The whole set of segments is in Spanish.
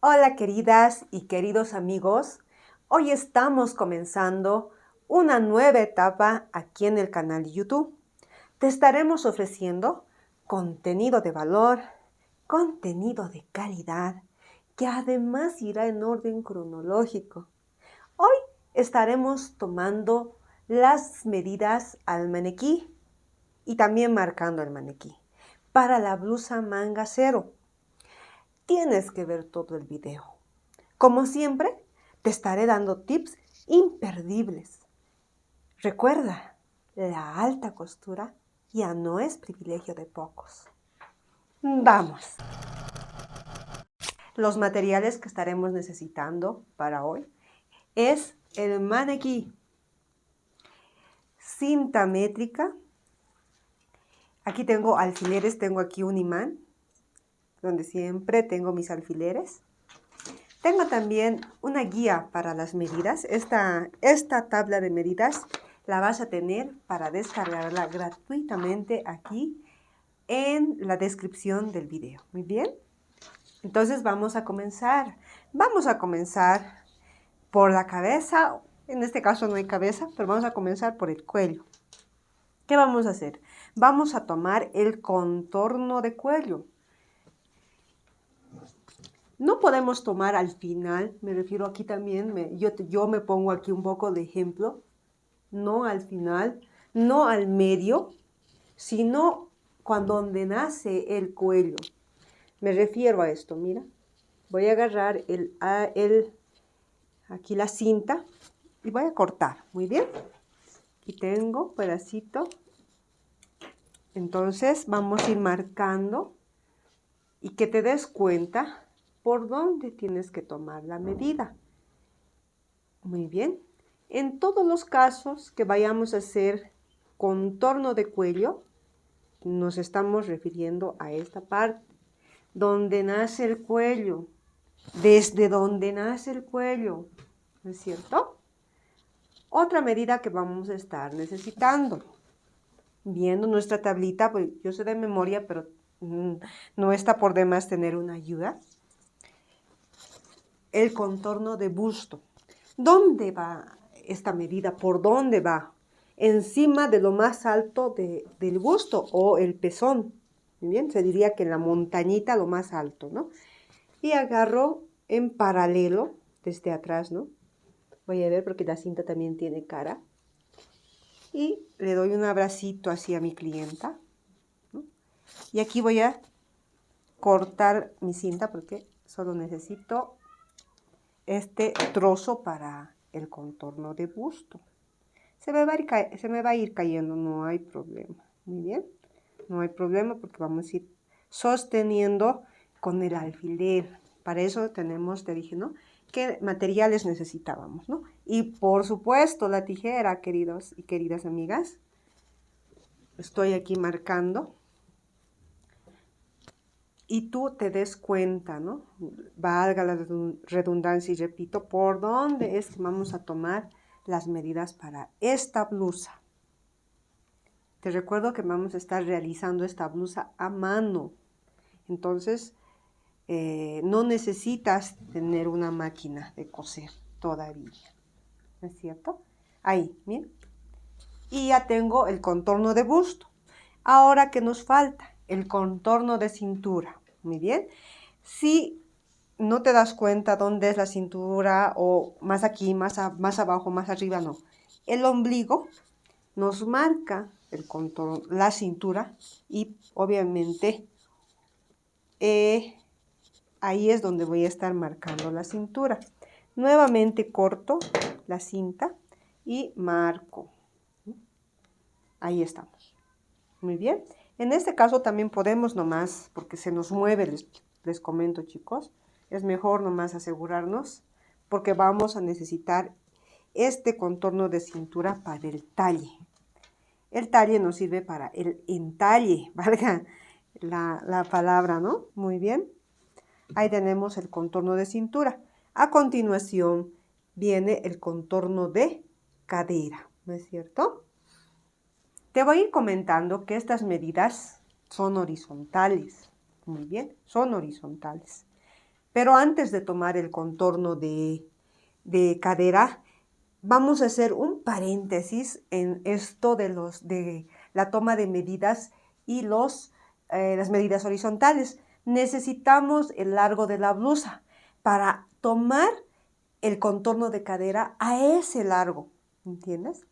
Hola queridas y queridos amigos, hoy estamos comenzando una nueva etapa aquí en el canal de YouTube. Te estaremos ofreciendo contenido de valor, contenido de calidad, que además irá en orden cronológico. Hoy estaremos tomando las medidas al maniquí y también marcando el maniquí para la blusa manga cero. Tienes que ver todo el video. Como siempre, te estaré dando tips imperdibles. Recuerda, la alta costura ya no es privilegio de pocos. Vamos. Los materiales que estaremos necesitando para hoy es el maniquí, cinta métrica. Aquí tengo alfileres, tengo aquí un imán, donde siempre tengo mis alfileres. Tengo también una guía para las medidas. Esta tabla de medidas la vas a tener para descargarla gratuitamente aquí en la descripción del video. Muy bien. Entonces vamos a comenzar. Vamos a comenzar por la cabeza. En este caso no hay cabeza, pero vamos a comenzar por el cuello. ¿Qué vamos a hacer? Vamos a tomar el contorno de cuello. No podemos tomar al final, me refiero aquí también, yo me pongo aquí un poco de ejemplo, no al final, no al medio, sino cuando donde nace el cuello. Me refiero a esto, mira, voy a agarrar aquí la cinta y voy a cortar, muy bien. Aquí tengo un pedacito, entonces vamos a ir marcando y que te des cuenta por dónde tienes que tomar la medida. Muy bien. En todos los casos que vayamos a hacer contorno de cuello, nos estamos refiriendo a esta parte, donde nace el cuello, desde donde nace el cuello, ¿no es cierto? Otra medida que vamos a estar necesitando, viendo nuestra tablita, pues yo sé de memoria, pero no está por demás tener una ayuda. El contorno de busto. ¿Dónde va esta medida? ¿Por dónde va? Encima de lo más alto del busto o el pezón. Muy bien, se diría que en la montañita lo más alto, ¿no? Y agarro en paralelo desde atrás, ¿no? Voy a ver porque la cinta también tiene cara. Y le doy un abracito así a mi clienta, ¿no? Y aquí voy a cortar mi cinta porque solo necesito este trozo para el contorno de busto. Se me va a ir cayendo, no hay problema. Muy bien, no hay problema porque vamos a ir sosteniendo con el alfiler. Para eso tenemos, te dije, ¿no? ¿Qué materiales necesitábamos, no? Y por supuesto la tijera, queridos y queridas amigas. Estoy aquí marcando. Y tú te des cuenta, ¿no? Valga la redundancia y repito, por dónde es que vamos a tomar las medidas para esta blusa. Te recuerdo que vamos a estar realizando esta blusa a mano. Entonces, no necesitas tener una máquina de coser todavía. ¿No es cierto? Ahí, miren. Y ya tengo el contorno de busto. Ahora, ¿qué nos falta? El contorno de cintura. Muy bien. Si no te das cuenta dónde es la cintura o más aquí, más abajo, más arriba, no. El ombligo nos marca el contorno, la cintura y obviamente ahí es donde voy a estar marcando la cintura. Nuevamente corto la cinta y marco. Ahí estamos. Muy bien. En este caso también podemos nomás, porque se nos mueve, les comento chicos, es mejor nomás asegurarnos porque vamos a necesitar este contorno de cintura para el talle. El talle nos sirve para el entalle, valga la palabra, ¿no? Muy bien. Ahí tenemos el contorno de cintura. A continuación viene el contorno de cadera, ¿no es cierto? Te voy a ir comentando que estas medidas son horizontales. Muy bien, son horizontales. Pero antes de tomar el contorno de cadera, vamos a hacer un paréntesis en esto de la toma de medidas y las medidas horizontales. Necesitamos el largo de la blusa para tomar el contorno de cadera a ese largo, ¿entiendes?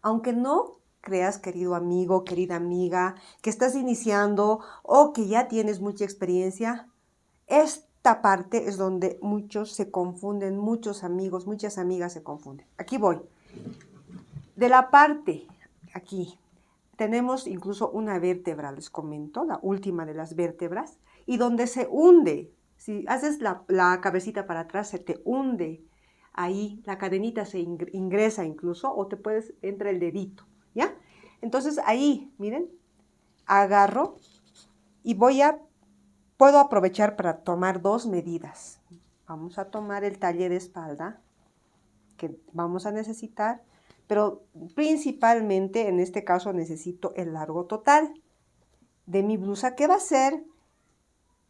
Aunque no creas, querido amigo, querida amiga, que estás iniciando o que ya tienes mucha experiencia, esta parte es donde muchos se confunden, muchos amigos, muchas amigas se confunden. Aquí voy. De la parte, aquí, tenemos incluso una vértebra, les comento, la última de las vértebras, y donde se hunde. Si haces la cabecita para atrás, se te hunde. Ahí la cadenita se ingresa incluso, o te puedes, entra el dedito, ¿ya? Entonces ahí, miren, agarro y puedo aprovechar para tomar 2 medidas. Vamos a tomar el talle de espalda que vamos a necesitar, pero principalmente en este caso necesito el largo total de mi blusa, que va a ser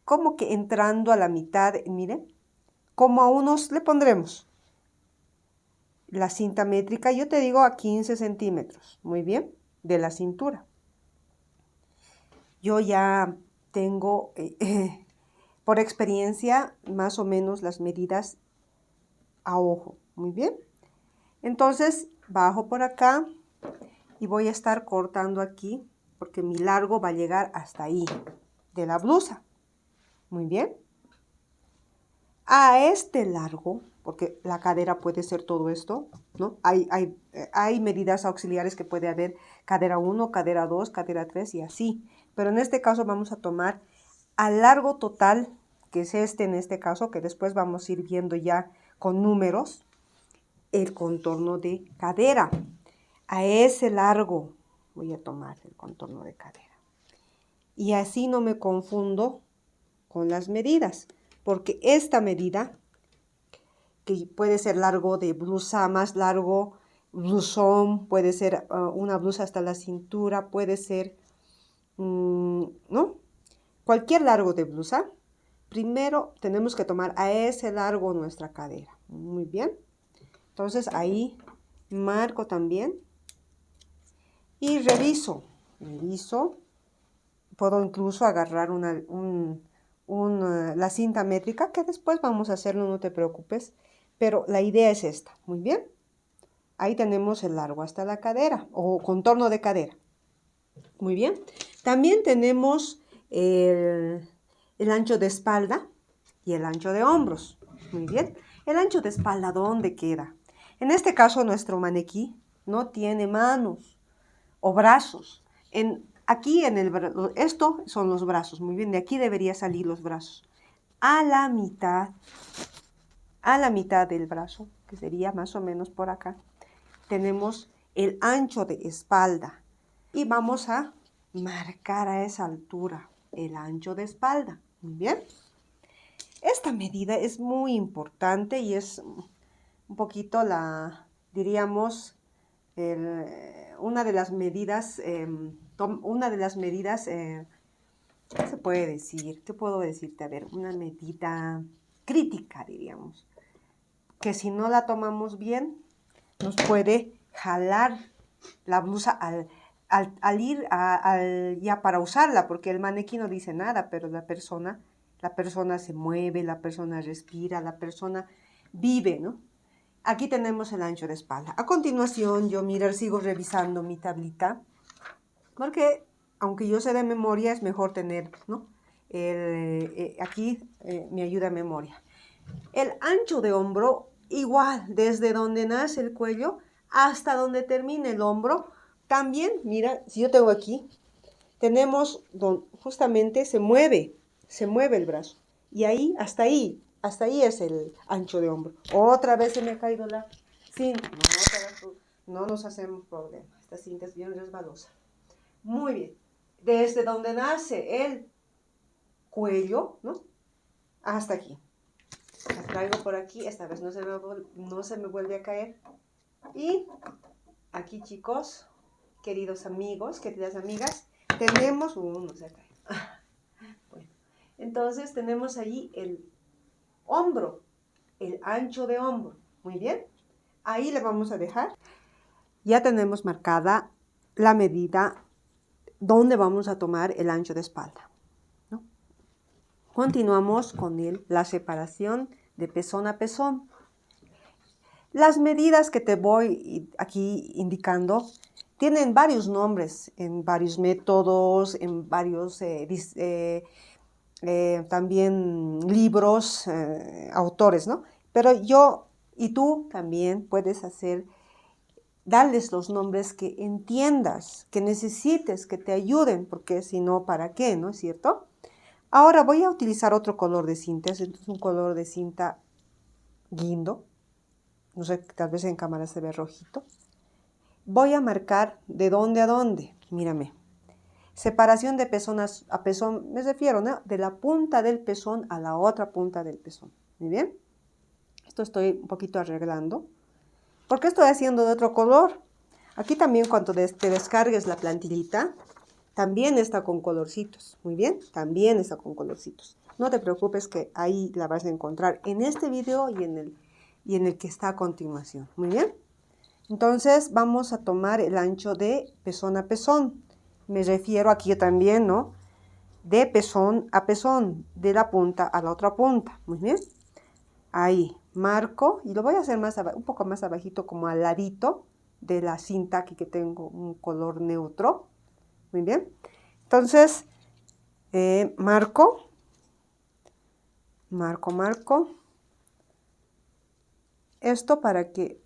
como que entrando a la mitad, miren, como a unos, le pondremos la cinta métrica, yo te digo a 15 centímetros, muy bien, de la cintura. Yo ya tengo por experiencia más o menos las medidas a ojo, muy bien. Entonces bajo por acá y voy a estar cortando aquí porque mi largo va a llegar hasta ahí de la blusa, muy bien. A este largo, porque la cadera puede ser todo esto, ¿no? Hay medidas auxiliares que puede haber cadera 1, cadera 2, cadera 3 y así. Pero en este caso vamos a tomar al largo total, que es este en este caso, que después vamos a ir viendo ya con números, el contorno de cadera. A ese largo voy a tomar el contorno de cadera. Y así no me confundo con las medidas, porque esta medida, que puede ser largo de blusa, más largo, blusón, puede ser una blusa hasta la cintura, puede ser, ¿no? Cualquier largo de blusa, primero tenemos que tomar a ese largo nuestra cadera. Muy bien. Entonces ahí marco también y reviso. Puedo incluso agarrar la cinta métrica, que después vamos a hacerlo, no te preocupes. Pero la idea es esta, muy bien. Ahí tenemos el largo hasta la cadera o contorno de cadera. Muy bien. También tenemos el ancho de espalda y el ancho de hombros. Muy bien. El ancho de espalda, ¿dónde queda? En este caso, nuestro maniquí no tiene manos o brazos. Aquí esto son los brazos. Muy bien, de aquí debería salir los brazos. A la mitad del brazo, que sería más o menos por acá, tenemos el ancho de espalda. Y vamos a marcar a esa altura el ancho de espalda. Muy bien. Esta medida es muy importante y es un poquito diríamos, una de las medidas, ¿qué se puede decir? ¿Qué puedo decirte? A ver, una medida crítica, diríamos, que si no la tomamos bien, nos puede jalar la blusa al ir ya para usarla, porque el maniquí no dice nada, pero la persona se mueve, la persona respira, la persona vive, ¿no? Aquí tenemos el ancho de espalda. A continuación, sigo revisando mi tablita, porque aunque yo sé de memoria, es mejor tener, ¿no? Aquí me ayuda a memoria. El ancho de hombro, igual, desde donde nace el cuello hasta donde termina el hombro. También, mira, si yo tengo aquí, tenemos justamente se mueve el brazo. Y ahí, hasta ahí es el ancho de hombro. Otra vez se me ha caído la cinta. No nos hacemos problema. Esta cinta es bien resbalosa. Muy bien. Desde donde nace el cuello, ¿no? Hasta aquí. La traigo por aquí. Esta vez no se me vuelve a caer. Y aquí, chicos, queridos amigos, queridas amigas, tenemos... no se ha caído. Bueno, entonces tenemos ahí hombro, el ancho de hombro. Muy bien. Ahí le vamos a dejar. Ya tenemos marcada la medida donde vamos a tomar el ancho de espalda, ¿no? Continuamos con la separación de pezón a pezón. Las medidas que te voy aquí indicando tienen varios nombres en varios métodos, en varios también libros, autores, ¿no? Pero yo y tú también puedes darles los nombres que entiendas, que necesites, que te ayuden, porque si no, ¿para qué? ¿No es cierto? Ahora voy a utilizar otro color de cinta, es un color de cinta guindo. No sé, tal vez en cámara se ve rojito. Voy a marcar de dónde a dónde. Mírame. Separación de pezón a pezón, me refiero, ¿no? De la punta del pezón a la otra punta del pezón. Muy bien. Esto estoy un poquito arreglando. ¿Por qué estoy haciendo de otro color? Aquí también cuando te descargues la plantillita, también está con colorcitos. Muy bien. También está con colorcitos. No te preocupes que ahí la vas a encontrar en este video y en el que está a continuación. Muy bien. Entonces vamos a tomar el ancho de pezón a pezón. Me refiero aquí también, ¿no? De pezón a pezón, de la punta a la otra punta. Muy bien. Ahí marco y lo voy a hacer un poco más abajito, como al ladito de la cinta aquí que tengo un color neutro. Muy bien. Entonces marco. Esto para que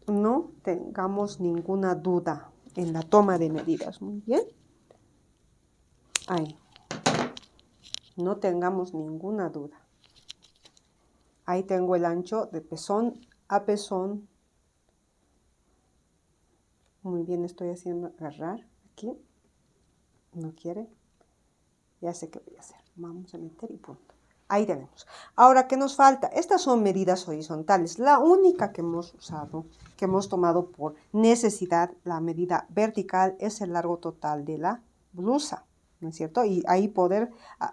no tengamos ninguna duda en la toma de medidas. Muy bien. Ahí. No tengamos ninguna duda. Ahí tengo el ancho de pezón a pezón. Muy bien, estoy haciendo agarrar aquí. No quiere. Ya sé qué voy a hacer. Vamos a meter y punto. Ahí tenemos. Ahora, ¿qué nos falta? Estas son medidas horizontales. La única que hemos usado, que hemos tomado por necesidad, la medida vertical, es el largo total de la blusa, ¿no es cierto? Y ahí poder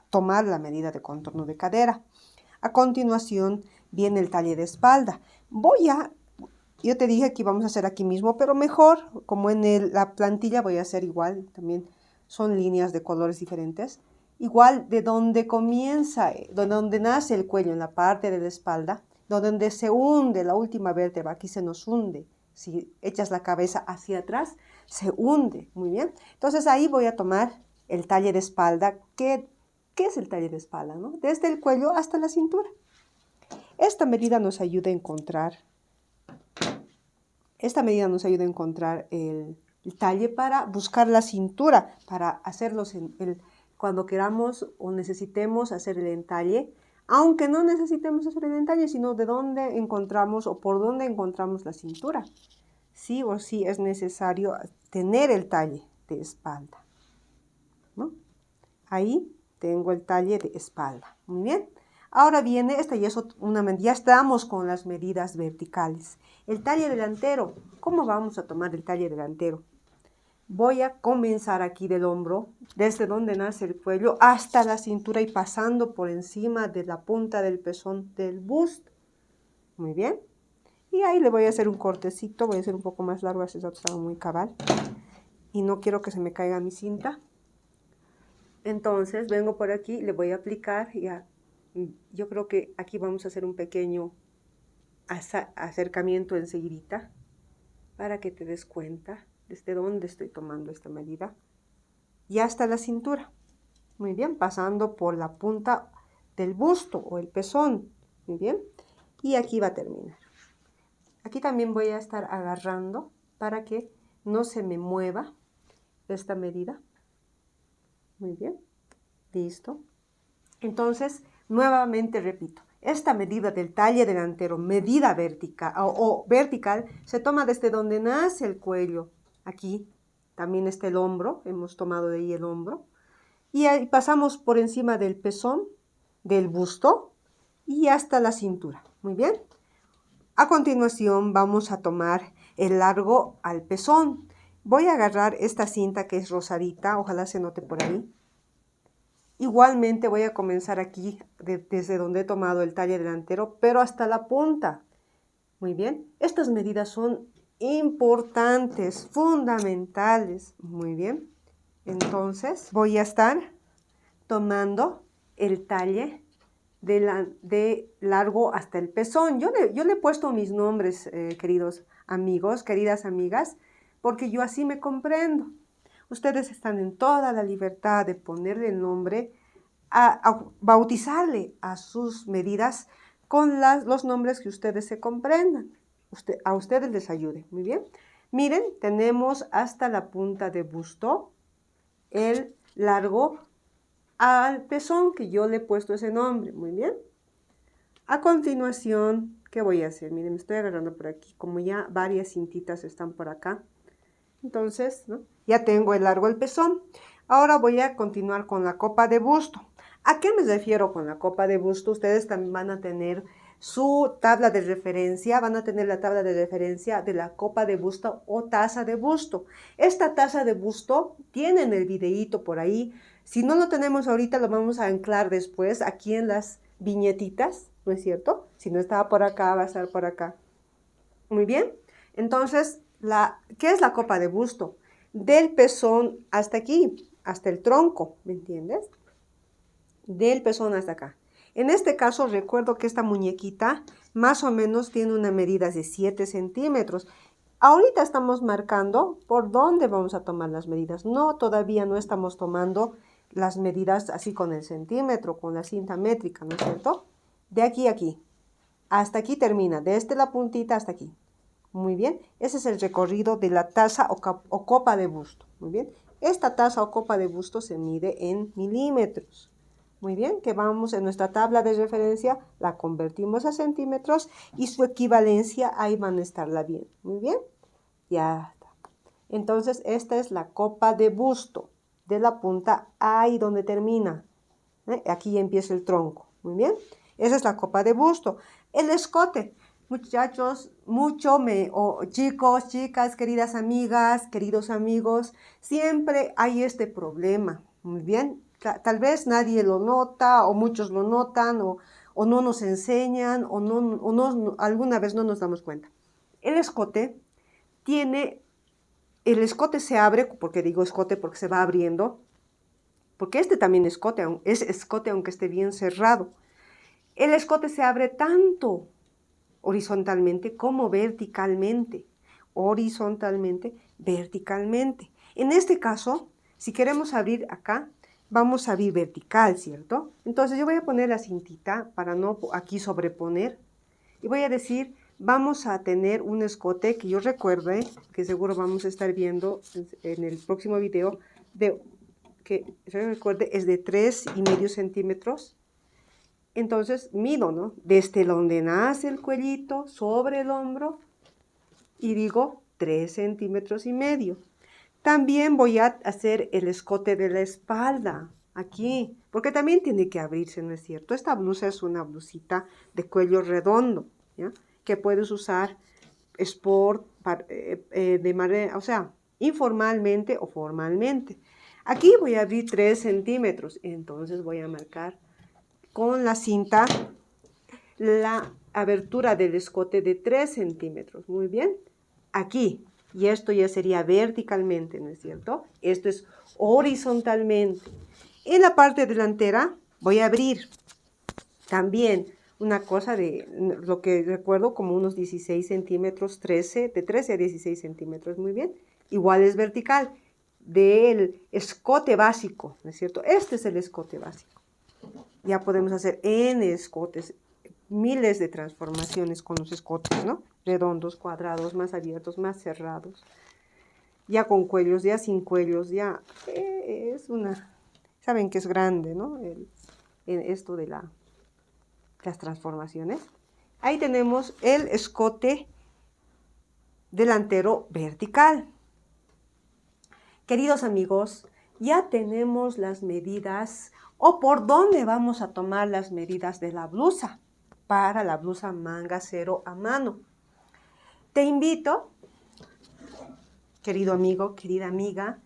tomar la medida de contorno de cadera. A continuación viene el talle de espalda. Yo te dije que íbamos a hacer aquí mismo, pero mejor, como en la plantilla voy a hacer igual, también son líneas de colores diferentes. Igual de donde comienza, de donde nace el cuello en la parte de la espalda, donde se hunde la última vértebra, aquí se nos hunde. Si echas la cabeza hacia atrás, se hunde. Muy bien. Entonces ahí voy a tomar el talle de espalda. ¿Qué es el talle de espalda, no? Desde el cuello hasta la cintura. Esta medida nos ayuda a encontrar el talle para buscar la cintura, para hacerlos cuando queramos o necesitemos hacer el entalle, aunque no necesitemos hacer el entalle, sino de dónde encontramos o por dónde encontramos la cintura. Sí o sí es necesario tener el talle de espalda, ¿no? Ahí tengo el talle de espalda. Muy bien. Ahora viene, ya estamos con las medidas verticales. El talle delantero. ¿Cómo vamos a tomar el talle delantero? Voy a comenzar aquí del hombro, desde donde nace el cuello, hasta la cintura y pasando por encima de la punta del pezón del busto. Muy bien. Y ahí le voy a hacer un cortecito, voy a hacer un poco más largo, así está muy cabal. Y no quiero que se me caiga mi cinta. Entonces vengo por aquí, le voy a aplicar, yo creo que aquí vamos a hacer un pequeño acercamiento enseguidita para que te des cuenta desde dónde estoy tomando esta medida. Y hasta la cintura. Muy bien, pasando por la punta del busto o el pezón. Muy bien. Y aquí va a terminar. Aquí también voy a estar agarrando para que no se me mueva esta medida. Muy bien. Listo. Entonces, nuevamente repito. Esta medida del talle delantero, medida vertical o vertical, se toma desde donde nace el cuello. Aquí también está el hombro, hemos tomado de ahí el hombro. Y ahí pasamos por encima del pezón, del busto y hasta la cintura. Muy bien. A continuación vamos a tomar el largo al pezón. Voy a agarrar esta cinta que es rosadita, ojalá se note por ahí. Igualmente voy a comenzar aquí desde donde he tomado el talle delantero, pero hasta la punta. Muy bien, estas medidas son importantes, fundamentales. Muy bien, entonces voy a estar tomando el talle de largo hasta el pezón. Yo le he puesto mis nombres, queridos amigos, queridas amigas, porque yo así me comprendo. Ustedes están en toda la libertad de ponerle el nombre, a bautizarle a sus medidas con los nombres que ustedes se comprendan. A ustedes les ayude. Muy bien. Miren, tenemos hasta la punta de busto el largo al pezón, que yo le he puesto ese nombre. Muy bien. A continuación, ¿qué voy a hacer? Miren, me estoy agarrando por aquí, como ya varias cintitas están por acá. Entonces, ¿no? Ya tengo el largo del pezón. Ahora voy a continuar con la copa de busto. ¿A qué me refiero con la copa de busto? Ustedes también van a tener su tabla de referencia, van a tener la tabla de referencia de la copa de busto o taza de busto. Esta taza de busto tienen el videíto por ahí. Si no lo tenemos ahorita, lo vamos a anclar después aquí en las viñetitas, ¿no es cierto? Si no estaba por acá, va a estar por acá. Muy bien. Entonces, ¿qué es la copa de busto? Del pezón hasta aquí, hasta el tronco, ¿me entiendes? Del pezón hasta acá. En este caso, recuerdo que esta muñequita más o menos tiene una medida de 7 centímetros. Ahorita estamos marcando por dónde vamos a tomar las medidas. No, todavía no estamos tomando las medidas así con el centímetro, con la cinta métrica, ¿no es cierto? De aquí a aquí. Hasta aquí termina, desde la puntita hasta aquí. Muy bien, ese es el recorrido de la taza o copa de busto. Muy bien, esta taza o copa de busto se mide en milímetros. Muy bien, que vamos en nuestra tabla de referencia, la convertimos a centímetros y su equivalencia ahí van a estarla bien. Muy bien, ya está. Entonces, esta es la copa de busto, de la punta ahí donde termina. Aquí ya empieza el tronco. Muy bien, esa es la copa de busto. El escote. Muchachos, chicos, chicas, queridas amigas, queridos amigos, siempre hay este problema. Muy bien, tal vez nadie lo nota, o muchos lo notan, o no nos enseñan, o no, alguna vez no nos damos cuenta. El escote se abre, porque digo escote porque se va abriendo, porque este también es escote aunque esté bien cerrado. El escote se abre tanto horizontalmente como verticalmente. Horizontalmente, verticalmente. En este caso, si queremos abrir acá, vamos a abrir vertical, ¿cierto? Entonces yo voy a poner la cintita para no aquí sobreponer. Y voy a decir, vamos a tener un escote que yo recuerde, que seguro vamos a estar viendo en el próximo video, que yo recuerde es de 3,5 centímetros. Entonces mido, ¿no? Desde donde nace el cuellito, sobre el hombro, y digo 3,5 centímetros. También voy a hacer el escote de la espalda, aquí, porque también tiene que abrirse, ¿no es cierto? Esta blusa es una blusita de cuello redondo, ¿ya? Que puedes usar de manera, o sea, informalmente o formalmente. Aquí voy a abrir 3 centímetros, entonces voy a marcar con la cinta la abertura del escote de 3 centímetros. Muy bien. Aquí. Y esto ya sería verticalmente, ¿no es cierto? Esto es horizontalmente. En la parte delantera voy a abrir también una cosa de lo que recuerdo como unos 16 centímetros, de 13 a 16 centímetros. Muy bien. Igual es vertical del escote básico, ¿no es cierto? Este es el escote básico. Ya podemos hacer N escotes, miles de transformaciones con los escotes, ¿no? Redondos, cuadrados, más abiertos, más cerrados. Ya con cuellos, ya sin cuellos, ya es una... Saben que es grande, ¿no? Esto de las transformaciones. Ahí tenemos el escote delantero vertical. Queridos amigos, ya tenemos las medidas o por dónde vamos a tomar las medidas de la blusa para la blusa manga cero a mano. Te invito, querido amigo, querida amiga,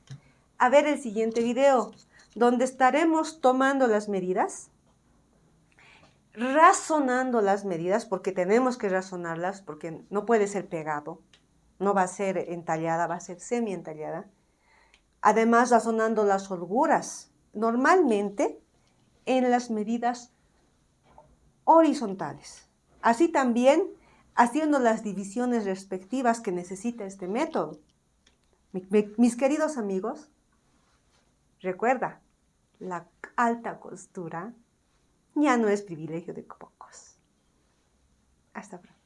a ver el siguiente video, donde estaremos tomando las medidas, razonando las medidas, porque tenemos que razonarlas, porque no puede ser pegado, no va a ser entallada, va a ser semi-entallada. Además, razonando las holguras, normalmente en las medidas horizontales. Así también haciendo las divisiones respectivas que necesita este método. Mis queridos amigos, recuerda, la alta costura ya no es privilegio de pocos. Hasta pronto.